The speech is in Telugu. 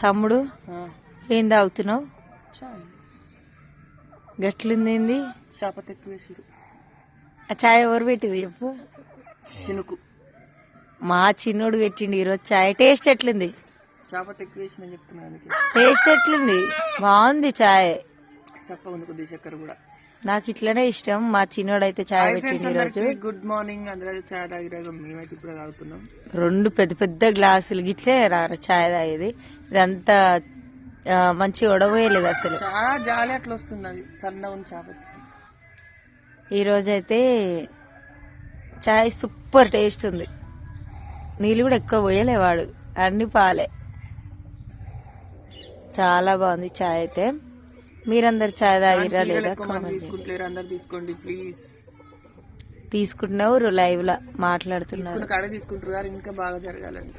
తమ్ముడు ఏం తాగుతున్నావు? గట్లుంది ఏంది? చాపత్తి ఎక్కువ వేసిరు. ఆ చాయ్ ఎవరు పెట్టిరు చెప్పు? చినుకు మా చిన్నోడు పెట్టిండు ఈరోజు చాయ్. టేస్ట్ ఎట్లుంది? చాపత్తి ఎక్కువ వేసిన చెప్తున్నాను. టేస్ట్ ఎట్లుంది? బాగుంది చాయ్. చప్ప ఉంది కొద్దిగా చక్కెర కూడా. నాకు ఇట్లనే ఇష్టం. మా చిన్నోడు అయితే చాయ్ పెట్టిండు ఈరోజు. Good morning. అందరూ చాయ్ తాగిరాగా మేమైతే ఇప్పుడు తాగుతున్నాం. 2 పెద్ద పెద్ద గ్లాసులు గిట్లే చాయ్ తాగేది. ఇదంతా మంచి ఒడవేయలేదు అసలు. చాలా జాలి అట్లా వస్తుంది. అది సన్న ఉంది చాపత్తి. ఈరోజైతే చాయ్ సూపర్ టేస్ట్ ఉంది. నీళ్ళు కూడా ఎక్కువ పోయలేవాడు, అన్ని పాలే. చాలా బాగుంది చాయ్ అయితే. మీరందరు చాయ్ తాగిరా లేదా? అందరు తీసుకోండి ప్లీజ్. తీసుకుంటున్నావు లైవ్ లా మాట్లాడుతున్నారు. తీసుకుంటారు ఇంకా బాగా జరగాలని.